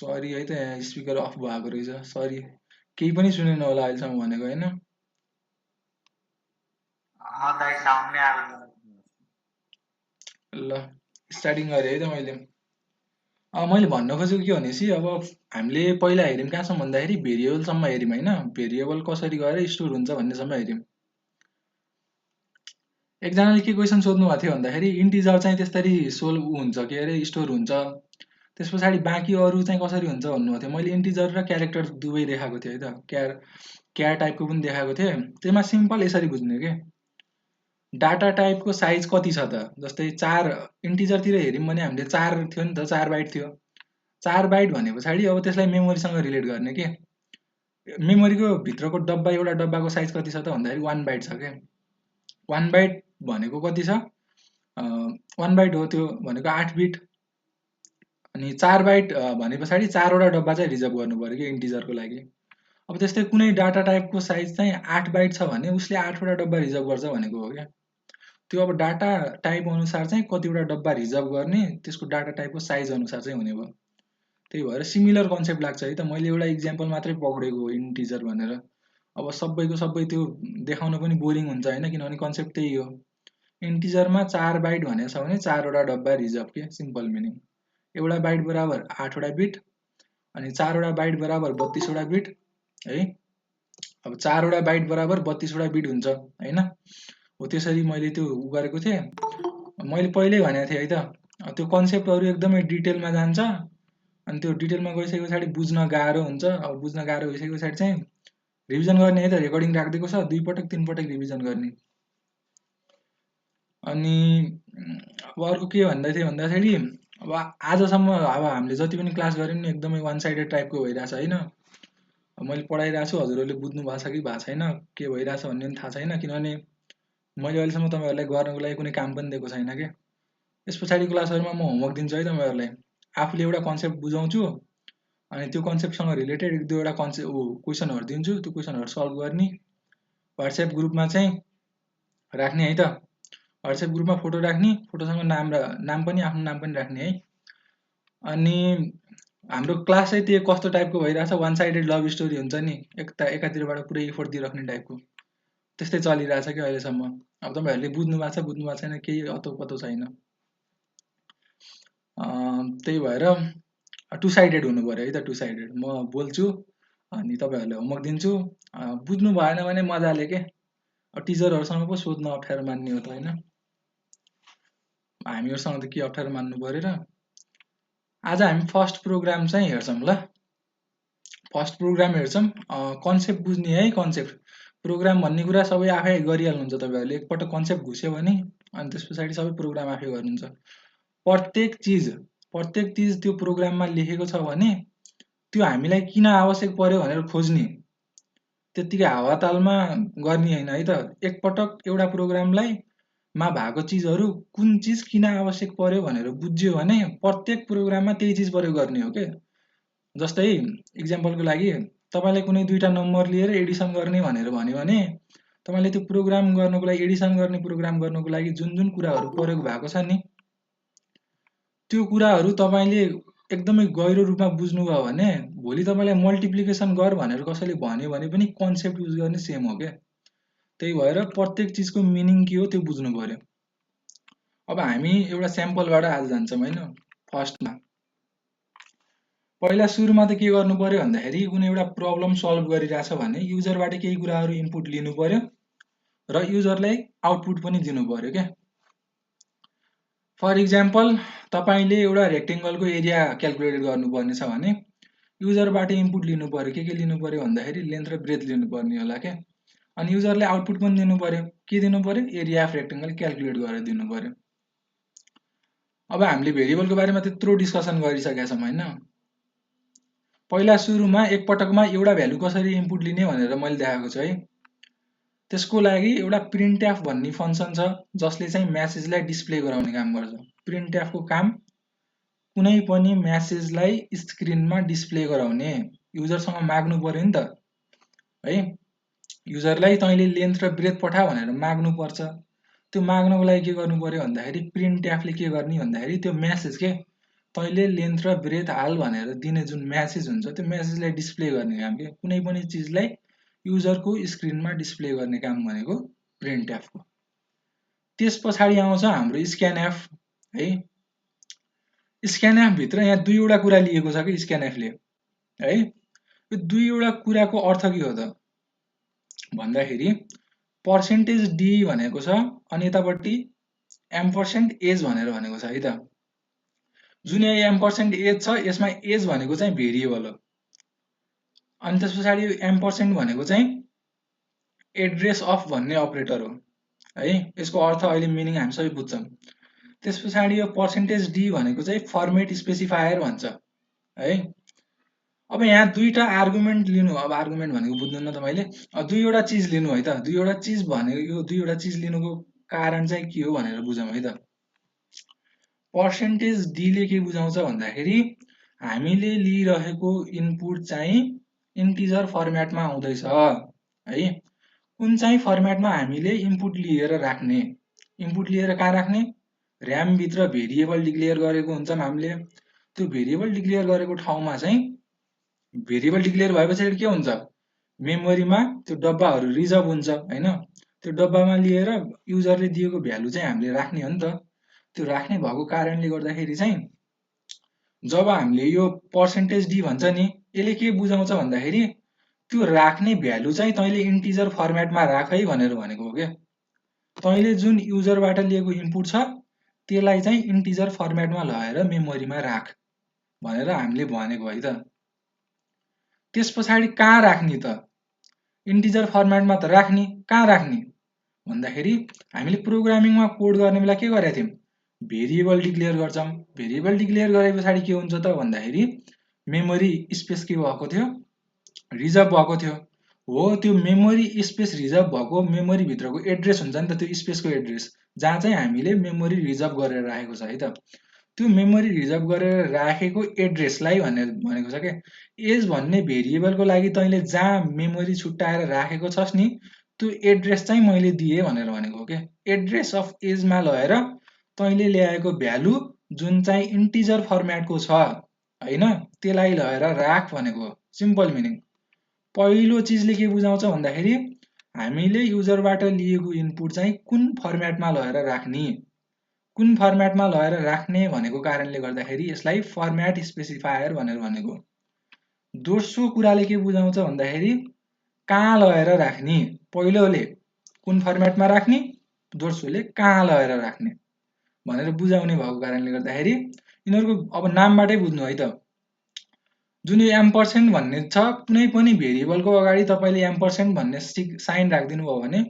Sorry है त यहाँ स्पिकर अफ भएको रहेछ सरी केही पनि सुनेन होला अहिलेसम्म भनेको होइन दाइ साउन्ड नै आएको ल स्टार्टिङ गरेँ है त मैले भन्न खोजेको के भनेपछि अब हामीले पहिला हेऱ्यौँ कहाँसम्म भन्दाखेरि भेरिएबलसम्म हेऱ्यौँ होइन भेरिएबल कसरी गएर स्टोर हुन्छ भन्नेसम्म हेऱ्यौँ एकजनाले के क्वेसन सोध्नु भएको थियो भन्दाखेरि इन्टिजर चाहिँ त्यसरी सोल्भ हुन्छ के अरे स्टोर हुन्छ त्यस पछाडि बाँकी अरू चाहिँ कसरी हुन्छ भन्नुभएको थियो मैले इन्टिजर र क्यारेक्टर दुवै देखाएको थिएँ है त क्यार टाइपको पनि देखाएको थिएँ त्यसमा सिम्पल यसरी बुझ्ने के डाटा टाइपको साइज कति छ त जस्तै 4 इन्टिजरतिर हेऱ्यौँ भने हामीले 4 थियो नि त 4 बाइट थियो 4 बाइट भने पछाडि अब त्यसलाई मेमोरीसँग रिलेट गर्ने के मेमोरीको भित्रको डब्बा एउटा डब्बाको साइज कति छ त भन्दाखेरि 1 बाइट छ के 1 बाइट भनेको कति छ 1 बाइट हो त्यो भनेको 8 बिट अनि 4 बाइट भने पछाडि 4 वटा डब्बा चाहिँ रिजर्भ गर्नु पर्यो कि इन्टिजरको लागि अब त्यस्तै कुनै डाटा टाइपको साइज चाहिँ 8 बाइट छ भने उसले 8 वटा डब्बा रिजर्भ गर्छ भनेको हो क्या त्यो अब डाटा टाइप अनुसार चाहिँ कतिवटा डब्बा रिजर्भ गर्ने त्यसको डाटा टाइपको साइज अनुसार चाहिँ हुने भयो त्यही भएर सिमिलर कन्सेप्ट लाग्छ है त मैले एउटा इक्जाम्पल मात्रै पक्रेको हो इन्टिजर भनेर अब सबैको सबै त्यो देखाउन पनि बोरिङ हुन्छ होइन किनभने कन्सेप्ट त्यही हो इन्टिजरमा 4 बाइट भनेको छ भने 4 वटा डब्बा रिजर्भ के सिम्पल मिनिङ एउटा बाइट बराबर 8 वटा बिट अनि 4 वटा बाइट बराबर 32 वटा बिट है अब 4 वटा बाइट बराबर 32 वटा बिट हुन्छ होइन हो त्यसरी मैले त्यो गरेको थिएँ मैले पहिल्यै भनेको थिएँ है त त्यो कन्सेप्टहरू एकदमै डिटेलमा जान्छ अनि त्यो डिटेलमा गइसके पछाडि बुझ्न गाह्रो हुन्छ अब बुझ्न गाह्रो भइसके पछाडि चाहिँ रिभिजन गर्ने है त रेकर्डिङ राखिदिएको छ 2 पटक 3 पटक रिभिजन गर्ने अनि अब अर्को के भन्दै थिएँ भन्दाखेरि अब आजसम्म अब हामीले जति पनि क्लास गऱ्यौँ नि एकदमै वान साइडेड टाइपको भइरहेछ होइन मैले पढाइरहेको छु हजुरहरूले बुझ्नु भएको छ कि भएको छैन के भइरहेछ भन्ने पनि थाहा छैन किनभने मैले अहिलेसम्म तपाईँहरूलाई गर्नको लागि कुनै काम पनि दिएको छैन के यस पछाडिको क्लासहरूमा म होमवर्क दिन्छु है तपाईँहरूलाई आफूले एउटा कन्सेप्ट बुझाउँछु अनि त्यो कन्सेप्टसँग रिलेटेड एक दुईवटा क्वेसनहरू दिन्छु त्यो क्वेसनहरू सल्भ गर्ने वाट्सएप ग्रुपमा चाहिँ राख्ने है त वाट्सएप ग्रुपमा फोटो राख्ने फोटोसँग नाम पनि आफ्नो नाम पनि राख्ने है अनि हाम्रो क्लास चाहिँ त्यो कस्तो टाइपको भइरहेछ वान साइडेड लभ स्टोरी हुन्छ नि एकातिरबाट पुरै इफोर्ट दिइराख्ने टाइपको त्यस्तै चलिरहेछ कि अहिलेसम्म अब तपाईँहरूले बुझ्नु भएको छैन केही अतो पतो छैन त्यही भएर टु साइडेड हुनु पर्यो है त टु साइडेड म बोल्छु अनि तपाईँहरूले होमवर्क दिन्छु बुझ्नु भएन भने मजाले के टिचरहरूसँग पो सोध्न अप्ठ्यारो मान्ने हो त होइन हामीहरूसँग त के अप्ठ्यारो मान्नु पर्यो र आज हामी फर्स्ट प्रोग्राम चाहिँ हेर्छौँ ल फर्स्ट प्रोग्राम हेर्छौँ कन्सेप्ट बुझ्ने है कन्सेप्ट प्रोग्राम भन्ने कुरा सबै आफै गरिहाल्नुहुन्छ तपाईँहरूले एकपल्ट कन्सेप्ट घुस्यो भने अनि त्यस पछाडि सबै प्रोग्राम आफै गर्नुहुन्छ प्रत्येक चिज त्यो प्रोग्राममा लेखेको छ भने त्यो हामीलाई किन आवश्यक पर्यो भनेर खोज्ने त्यत्तिकै हावातालमा गर्ने होइन है त एकपटक एउटा प्रोग्रामलाई मा भएको चिजहरू कुन चिज किन आवश्यक पर्यो भनेर बुझ्यो भने प्रत्येक प्रोग्राममा त्यही चिज प्रयोग गर्ने हो के जस्तै इक्जाम्पलको लागि तपाईँलाई कुनै दुईटा नम्बर लिएर एडिसन गर्ने भनेर भन्यो भने तपाईँले त्यो प्रोग्राम गर्नको लागि एडिसन गर्ने प्रोग्राम गर्नको लागि जुन जुन कुराहरू प्रयोग भएको छ नि त्यो कुराहरू तपाईँले एकदमै गहिरो रूपमा बुझ्नुभयो भने भोलि तपाईँलाई मल्टिप्लिकेसन गर भनेर कसैले भन्यो भने पनि कन्सेप्ट युज गर्ने सेम हो क्या त्यही भएर प्रत्येक चिजको मिनिङ के हो त्यो बुझ्नु पर्यो अब हामी एउटा स्याम्पलबाट आज जान्छौँ होइन फर्स्टमा पहिला सुरुमा त के गर्नु पर्यो भन्दाखेरि कुनै एउटा प्रब्लम सल्भ गरिरहेछ भने युजरबाट केही कुराहरू इनपुट लिनु पर्यो र युजरलाई आउटपुट पनि दिनु पर्यो क्या फर इक्जाम्पल तपाईँले एउटा रेक्टेङ्गलको एरिया क्यालकुलेट गर्नुपर्ने छ भने युजरबाट इनपुट लिनु पर्यो के लिनु पर्यो भन्दाखेरि लेन्थ र ब्रेथ लिनुपर्ने होला क्या अनि युजरले आउटपुट पनि दिनु पर्यो के दिनु पर्यो एरिया अफ रेक्टेङ्गल क्यालकुलेट गरेर दिनु पर्यो अब हामीले भेरिएबलको बारेमा त्यत्रो डिस्कसन गरिसकेका छौँ होइन पहिला सुरुमा एकपटकमा एउटा भ्यालु कसरी इनपुट लिने भनेर मैले देखाएको छु है त्यसको लागि एउटा प्रिन्टएफ भन्ने फङ्सन छ जसले चाहिँ म्यासेजलाई डिस्प्ले गराउने काम गर्छ प्रिन्टएफको काम कुनै पनि म्यासेजलाई स्क्रिनमा डिस्प्ले गराउने युजरसँग माग्नु पर्यो नि त है युजरलाई तैँले लेन्थ र ब्रेथ पठा भनेर माग्नु पर्छ त्यो माग्नको लागि के गर्नु पर्यो भन्दाखेरि प्रिन्टएफले के गर्ने भन्दाखेरि त्यो म्यासेज के तैँले लेन्थ र ब्रेथ हाल भनेर दिने जुन म्यासेज हुन्छ त्यो म्यासेजलाई डिस्प्ले गर्ने काम के कुनै पनि चिजलाई युजरको स्क्रिनमा डिस्प्ले गर्ने काम भनेको प्रिन्टएफको। त्यस पछाडि आउँछ हाम्रो स्क्यानएफ है। स्क्यानएफ भित्र यहाँ दुईवटा कुरा लिएको छ कि स्क्यानएफले है। यो दुईवटा कुराको अर्थ के हो त भन्दाखेरि पर्सेन्टेज डी भनेको छ अनि यतापट्टि एम्पर्सेन्ट एज भनेर भनेको छ है त। जुन यहाँ एम्पर्सेन्ट एज छ यसमा एज भनेको चाहिँ भेरिएबल हो अनि त्यस पछाडि एम्पर्सेन्ट भनेको चाहिँ एड्रेस अफ भन्ने अपरेटर हो है। यसको अर्थ अहिले मिनिङ हामी सबै बुझ्छौँ। त्यस पछाडि यो पर्सेन्टेज डी भनेको चाहिँ फर्मेट स्पेसिफायर भन्छ है। अब यहाँ दुईटा आर्गुमेन्ट लिनु, अब आर्गुमेन्ट भनेको बुझ्दैन त मैले, दुईवटा चिज लिनु है त। दुईवटा चिज भनेको दुईवटा चिज लिनुको कारण चाहिँ के हो भनेर बुझौँ है त। पर्सेन्टेज डीले के बुझाउँछ भन्दाखेरि हामीले लिइरहेको इनपुट चाहिँ इन्टिजर फर्मेटमा आउँदैछ है। कुन चाहिँ फर्मेटमा हामीले इनपुट लिएर राख्ने, इनपुट लिएर कहाँ राख्ने, ऱ्याम भित्र भेरिएबल डिक्लेयर गरेको हुन्छौँ हामीले। त्यो भेरिएबल डिक्लेयर गरेको ठाउँमा चाहिँ भेरिएबल डिक्लेयर भएपछि के हुन्छ, मेमोरीमा त्यो डब्बाहरू रिजर्भ हुन्छ हैन। त्यो डब्बामा लिएर युजरले दिएको भ्यालु चाहिँ हामीले राख्ने हो नि त। त्यो राख्ने भएको कारणले गर्दाखेरि चाहिँ जब हामीले यो पर्सेन्टेज डी भन्छ नि यसले के बुझाउँछ भन्दाखेरि त्यो राख्ने भ्यालु चाहिँ तैँले इन्टिजर फर्मेटमा राख है भनेर भनेको हो क्या। तैँले जुन युजरबाट लिएको इनपुट छ त्यसलाई चाहिँ इन्टिजर फर्मेटमा लगाएर मेमोरीमा राख भनेर हामीले भनेको है त। त्यस पछाडि कहाँ राख्ने त, इन्टिजर फर्मेटमा त राख्ने, कहाँ राख्ने भन्दाखेरि हामीले प्रोग्रामिङमा कोड गर्ने बेला के गरेका थियौँ, भेरिएबल डिक्लेयर गर्छौँ। भेरिएबल डिक्लेयर गरे पछाडि के हुन्छ त भन्दाखेरि मेमोरी स्पेस के भएको थियो, रिजर्भ भएको थियो। हो त्यो मेमोरी स्पेस रिजर्भ भएको मेमोरी भित्रको एड्रेस हुन्छ नि त, त्यो स्पेसको एड्रेस जहाँ चाहिँ हामीले मेमोरी रिजर्भ गरेर राखेको छ है त। त्यो मेमोरी रिजर्भ गरेर राखेको एड्रेसलाई भनेको छ क्या। एज भन्ने भेरिएबलको लागि तैँले जहाँ मेमोरी छुट्याएर राखेको छस् नि त्यो एड्रेस चाहिँ मैले दिएँ भनेर भनेको हो क्या। एड्रेस अफ एजमा लगेर तैँले ल्याएको भ्यालु जुन चाहिँ इन्टिजर फर्मेटको छ हैन त्यसलाई लगेर राख भनेको हो, सिम्पल मिनिङ। पहिलो चिजले के बुझाउँछ भन्दाखेरि हामीले युजरबाट लिएको इनपुट चाहिँ कुन फर्मेटमा लगेर राख्ने, कुन फर्मेटमा लगेर राख्ने भनेको कारणले गर्दाखेरि यसलाई फर्मेट स्पेसिफायर भनेर भनेको। दोस्रो कुराले के बुझाउँछ भन्दाखेरि कहाँ लगेर राख्ने, पहिलोले कुन फर्मेटमा राख्ने, दोस्रोले कहाँ लगेर राख्ने भनेर बुझाउने भएको कारणले गर्दाखेरि यिनीहरूको अब नामबाटै बुझ्नु है त। जुन यो एम्पर्सेन्ट भन्ने छ कुनै पनि भेरिएबलको अगाडि तपाईँले एम्पर्सेन्ट भन्ने साइन राखिदिनु भयो भने